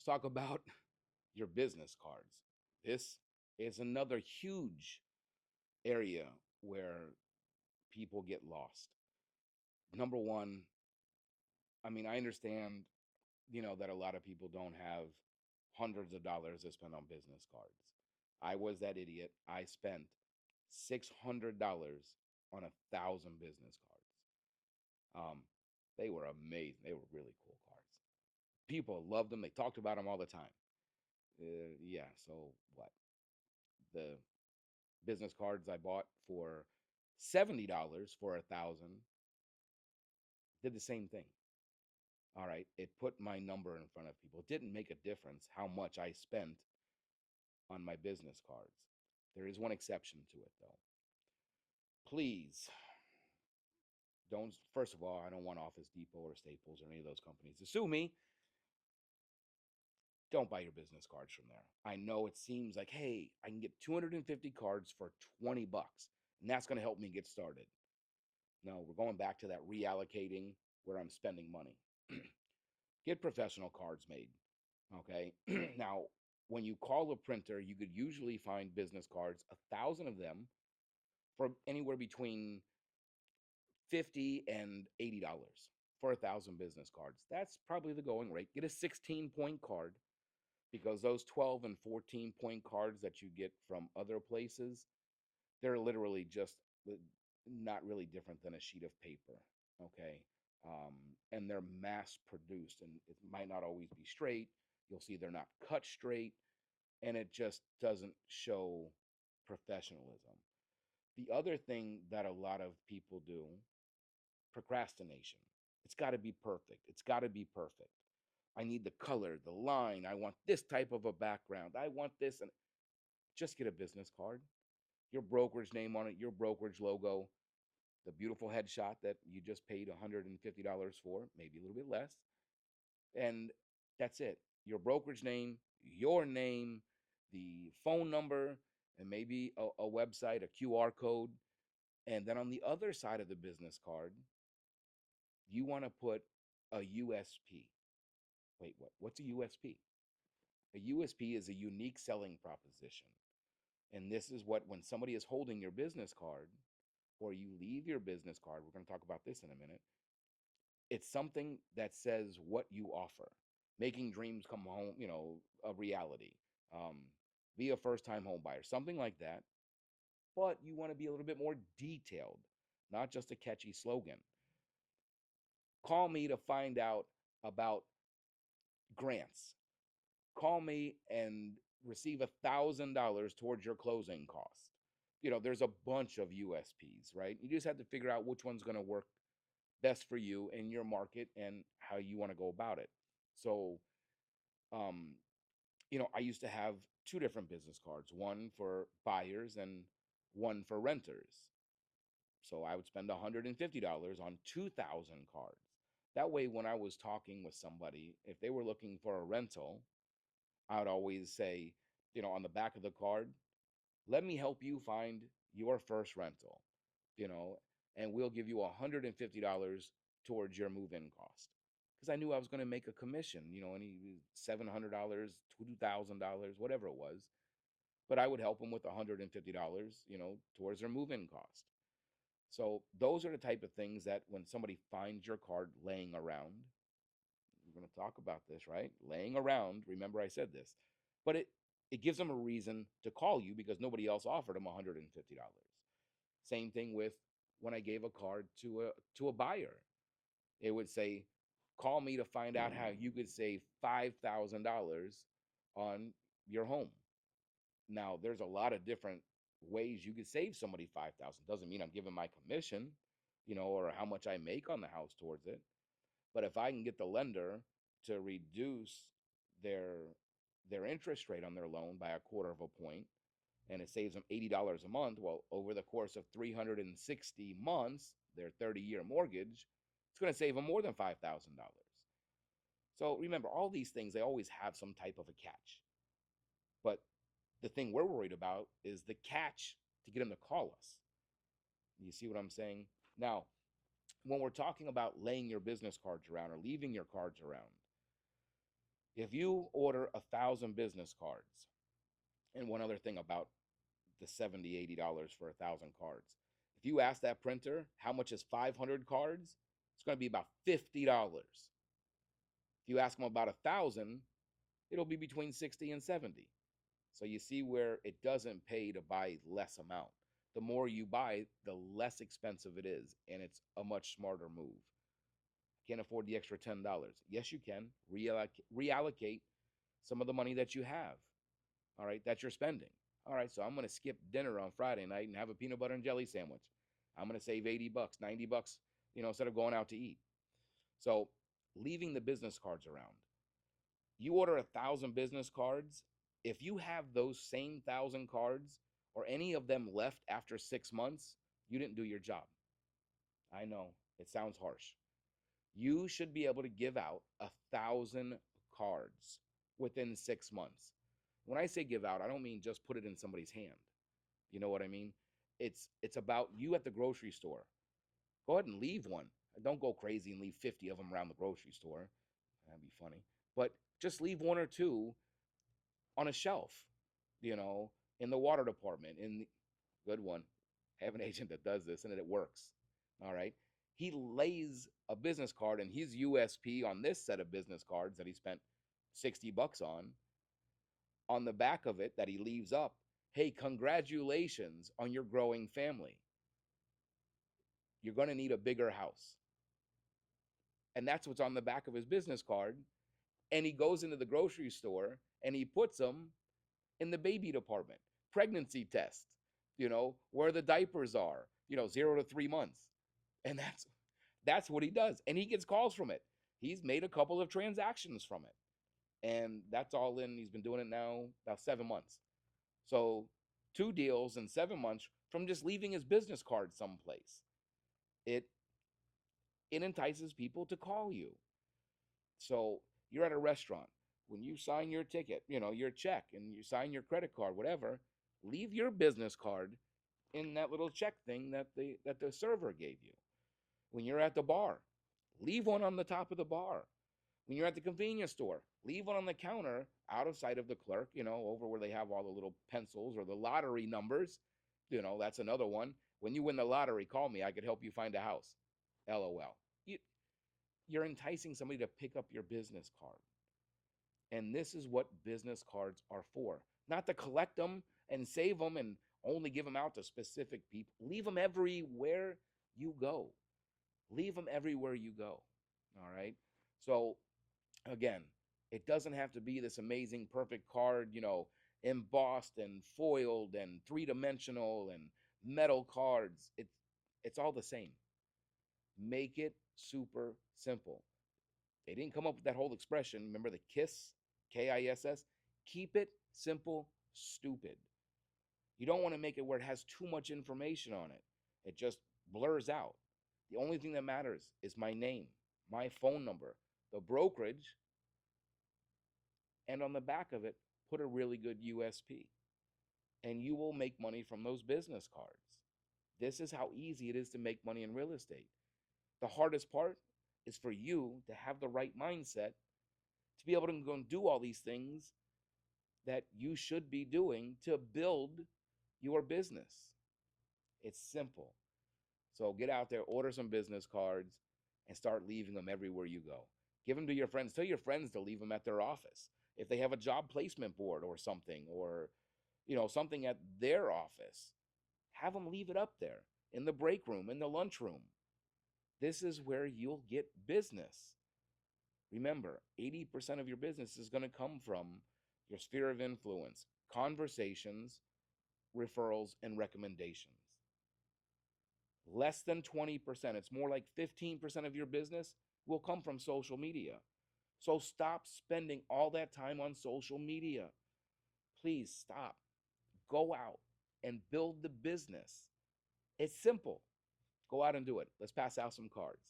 talk about your business cards. This is another huge area where people get lost. Number one, I mean, I understand, that a lot of people don't have hundreds of dollars to spend on business cards. I was that idiot. I spent $600 on 1,000 business cards. They were amazing. They were really cool cards. People loved them. They talked about them all the time. Yeah. So what? The business cards I bought for $70 for 1,000 did the same thing. All right. It put my number in front of people. It didn't make a difference how much I spent on my business cards. There is one exception to it, though. Please don't, first of all, I don't want Office Depot or Staples or any of those companies to sue me. Don't buy your business cards from there. I know it seems like, hey, I can get 250 cards for 20 bucks, and that's going to help me get started. No, we're going back to that reallocating where I'm spending money. Get professional cards made. Okay. Now, when you call a printer, you could usually find business cards, 1,000 of them, for anywhere between 50 and $80 for 1,000 business cards. That's probably the going rate. Get a 16-point card, because those 12 and 14-point cards that you get from other places, they're literally just not really different than a sheet of paper. Okay. And they're mass produced, and it might not always be straight. You'll see they're not cut straight, and it just doesn't show professionalism. The other thing that a lot of people do, procrastination. It's got to be perfect. It's got to be perfect. I need the color, the line. I want this type of a background. I want this. And just get a business card, your brokerage name on it, your brokerage logo, the beautiful headshot that you just paid $150 for, maybe a little bit less. And that's it. Your brokerage name, your name, the phone number, and maybe a website, a QR code. And then on the other side of the business card, you want to put a USP. Wait, what? What's a USP? A USP is a unique selling proposition. And this is what, when somebody is holding your business card or you leave your business card, we're going to talk about this in a minute. It's something that says what you offer, making dreams come home, a reality. Um, be a first time home buyer, something like that. But you want to be a little bit more detailed, not just a catchy slogan. Call me to find out about grants. Call me and receive $1,000 towards your closing cost. There's a bunch of USPs, right? You just have to figure out which one's going to work best for you in your market and how you want to go about it. So, um, I used to have two different business cards, one for buyers and one for renters. So I would spend $150 on 2,000 cards. That way, when I was talking with somebody, if they were looking for a rental, I would always say, on the back of the card, let me help you find your first rental, you know, and we'll give you $150 towards your move in cost. Because I knew I was going to make a commission, any $700, $2,000, whatever it was. But I would help them with $150, towards their move in cost. So those are the type of things that when somebody finds your card laying around, we're going to talk about this, right? Laying around. Remember, I said this, but it gives them a reason to call you because nobody else offered them $150. Same thing with when I gave a card to a buyer. It would say, "Call me to find out how you could save $5,000 on your home." Now, there's a lot of different ways you could save somebody 5,000. Doesn't mean I'm giving my commission, or how much I make on the house towards it. But if I can get the lender to reduce their their interest rate on their loan by a quarter of a point, and it saves them $80 a month, well, over the course of 360 months, their 30-year mortgage, it's going to save them more than $5,000. So remember, all these things, they always have some type of a catch. But the thing we're worried about is the catch to get them to call us. You see what I'm saying? Now, when we're talking about laying your business cards around or leaving your cards around, If you order 1,000 business cards, and one other thing about the 70, $80 for 1,000 cards. If you ask that printer how much is 500 cards, it's going to be about $50. If you ask them about 1,000, it'll be between 60 and 70. So you see where it doesn't pay to buy less amount. The more you buy, the less expensive it is, and it's a much smarter move. Can't afford the extra $10. Yes, you can reallocate some of the money that you have. All right, that you're spending. All right, so I'm going to skip dinner on Friday night and have a peanut butter and jelly sandwich. I'm going to save 80 bucks, 90 bucks, instead of going out to eat. So, leaving the business cards around. You order 1,000 business cards. If you have those same 1,000 cards or any of them left after 6 months, you didn't do your job. I know it sounds harsh. You should be able to give out 1,000 cards within 6 months. When I say give out, I don't mean just put it in somebody's hand. You know what I mean? It's about you at the grocery store. Go ahead and leave one. Don't go crazy and leave 50 of them around the grocery store. That'd be funny. But just leave one or two on a shelf, you know, in the water department. In the, good one. I have an agent that does this and it works. All right. He lays a business card and his USP on this set of business cards that he spent 60 bucks on the back of it that he leaves up. Hey, congratulations on your growing family. You're going to need a bigger house. And that's what's on the back of his business card. And he goes into the grocery store and he puts them in the baby department. Pregnancy test, where the diapers are, 0 to 3 months. And that's what he does. And he gets calls from it. He's made a couple of transactions from it. And that's all in. He's been doing it now about 7 months. So 2 deals in 7 months from just leaving his business card someplace. It entices people to call you. So you're at a restaurant. When you sign your ticket, your check, and you sign your credit card, whatever, leave your business card in that little check thing that the server gave you. When you're at the bar, leave one on the top of the bar. When you're at the convenience store, leave one on the counter out of sight of the clerk, over where they have all the little pencils or the lottery numbers. That's another one. When you win the lottery, call me. I could help you find a house. LOL. You're enticing somebody to pick up your business card. And this is what business cards are for. Not to collect them and save them and only give them out to specific people. Leave them everywhere you go. Leave them everywhere you go. All right? So, again, it doesn't have to be this amazing, perfect card, embossed and foiled and three-dimensional and metal cards. It's all the same. Make it super simple. They didn't come up with that whole expression. Remember the KISS, KISS? Keep it simple, stupid. You don't want to make it where it has too much information on it. It just blurs out. The only thing that matters is my name, my phone number, the brokerage, and on the back of it, put a really good USP. And you will make money from those business cards. This is how easy it is to make money in real estate. The hardest part is for you to have the right mindset to be able to go and do all these things that you should be doing to build your business. It's simple. So get out there, order some business cards, and start leaving them everywhere you go. Give them to your friends. Tell your friends to leave them at their office. If they have a job placement board or something, or something at their office, have them leave it up there in the break room, in the lunchroom. This is where you'll get business. Remember, 80% of your business is going to come from your sphere of influence, conversations, referrals, and recommendations. Less than 20%, it's more like 15% of your business will come from social media. So stop spending all that time on social media. Please stop. Go out and build the business. It's simple. Go out and do it. Let's pass out some cards.